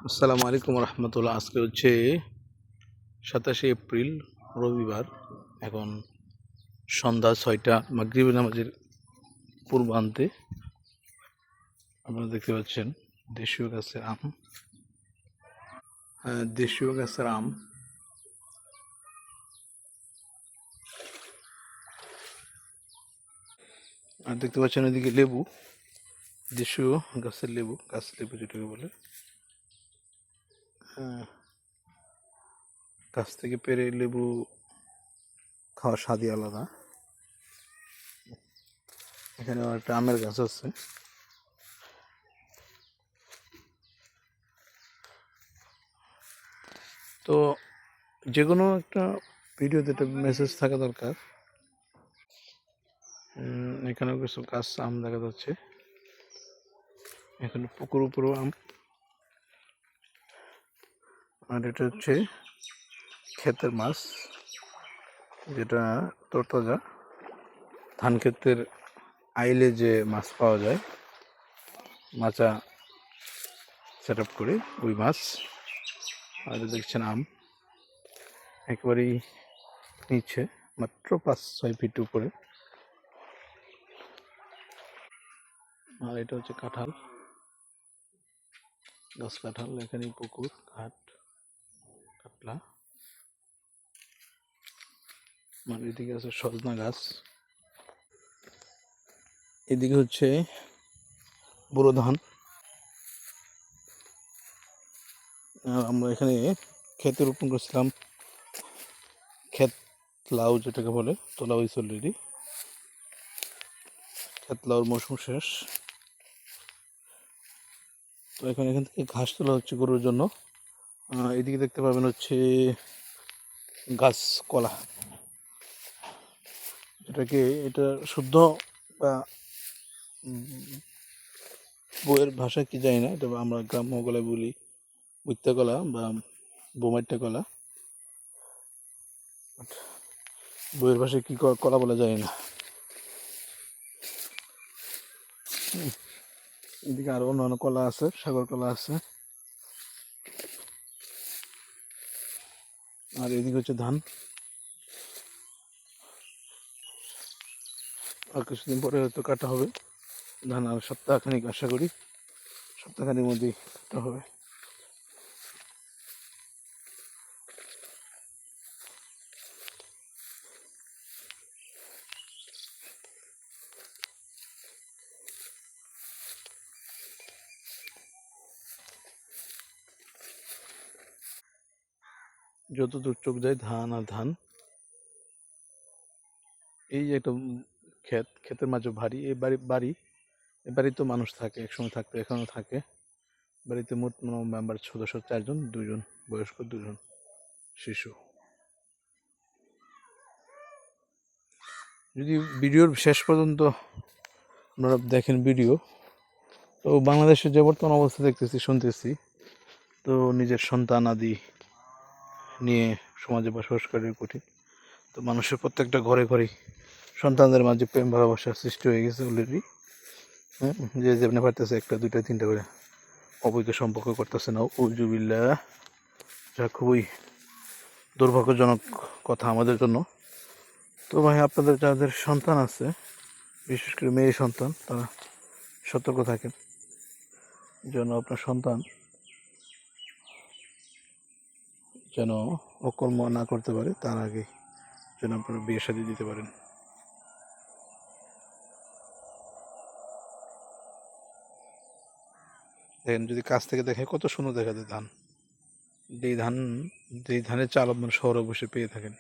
আসসালামু আলাইকুম রহমতুল্লাহ। আজকে হচ্ছে 27 এপ্রিল, রবিবার। এখন সন্ধ্যা 6টা, মাগরিবের নামাজের পূর্বান্তে। আপনারা দেখতে পাচ্ছেন দেশীয় গাছের আম। হ্যাঁ, দেশীয় গাছের আম। আর দেখতে পাচ্ছেন এদিকে লেবু, দেশীয় গাছের লেবু, গাছ লেবু যেটাকে বলে। হ্যাঁ, গাছ থেকে পেড়ে লেবু খাওয়ার স্বাদই আলাদা। এখানে একটা আমের গাছ আছে। তো যে কোনো একটা ভিডিওতে একটা মেসেজ থাকা দরকার। এখানেও কিছু গাছ আম দেখা যাচ্ছে। এখানে পুকুর উপরেও আম। আর এটা হচ্ছে ক্ষেতের মাছ, যেটা তরতাজা ধান ক্ষেতের আইলে যে মাছ পাওয়া যায়, মাচা সেট আপ করে ওই মাছ। আর দেখছেন আম একেবারেই নিচে, মাত্র 5-6 ফিট উপরে। আর এটা হচ্ছে কাঁঠাল গাছ, কাঁঠাল। এখানেই পুকুর, ঘাট, কাতলা। মানে এদিকে আছে সজনা গাছ, এদিকে হচ্ছে বুড়ো ধান। আমরা এখানে ক্ষেতে রোপণ করছিলাম ক্ষেত লাউ, যেটাকে বলে। তোলা হয়েছে অলরেডি। ক্ষেত লাউর মৌসুম শেষ। তো এখান থেকে ঘাস তোলা হচ্ছে গরুর জন্য। এদিকে দেখতে পাবেন হচ্ছে গাছ কলা, এটাকে এটা শুদ্ধ বা বইয়ের ভাষা কি জানি না, এটা আমরা গ্রাম্য গলায় বলি বৈত্যা কলা বা বোমাইট্টা কলা। বইয়ের ভাষায় কি কলা বলা যায় না। এদিকে আরো অন্যান্য কলা আছে, সাগর কলা আছে। আর এদিকে হচ্ছে ধান। আর কিছুদিন পরে হয়তো কাটা হবে ধান। আর সপ্তাহখানিক, আশা করি সপ্তাহখানির মধ্যেই কাটা হবে। যতদূর চোখ যায় ধান আর ধান। এই যে একটা ক্ষেতের মাঝে বাড়ি, এই বাড়ি এ বাড়িতে মানুষ থাকে, একসময় থাকতো, এখনো থাকে। বাড়িতে মোট মেম্বার সদস্য 4 জন, 2 জন বয়স্ক, 2 জন শিশু। যদি ভিডিওর শেষ পর্যন্ত আপনারা দেখেন ভিডিও, তো বাংলাদেশের যে বর্তমান অবস্থা দেখতেছি, শুনতেছি, তো নিজের সন্তান আদি নিয়ে সমাজে বসবাস করে কঠিন। তো মানুষের প্রত্যেকটা ঘরে ঘরেই সন্তানদের মাঝে প্রেম ভালোবাসার সৃষ্টি হয়ে গেছে অলরেডি। হ্যাঁ, যে যেমনি পারতেছে 1টা 2টা 3টা করে অবৈধ সম্পর্ক করতেছে না, উজুবিল্লাহ। যা খুবই দুর্ভাগ্যজনক কথা আমাদের জন্য। তো ভাই, আপনাদের যাদের সন্তান আছে, বিশেষ করে মেয়ে সন্তান, তারা সতর্ক থাকেন যেন আপনার সন্তান যেন অকর্ম না করতে পারে, তার আগে যেন আপনারা বিয়ে শাদী দিতে পারেন। দেখেন, যদি কাছ থেকে দেখে কত সুন্দর দেখা যায় ধান। যেই ধানের চাল আপনার শহরে বসে পেয়ে থাকেন।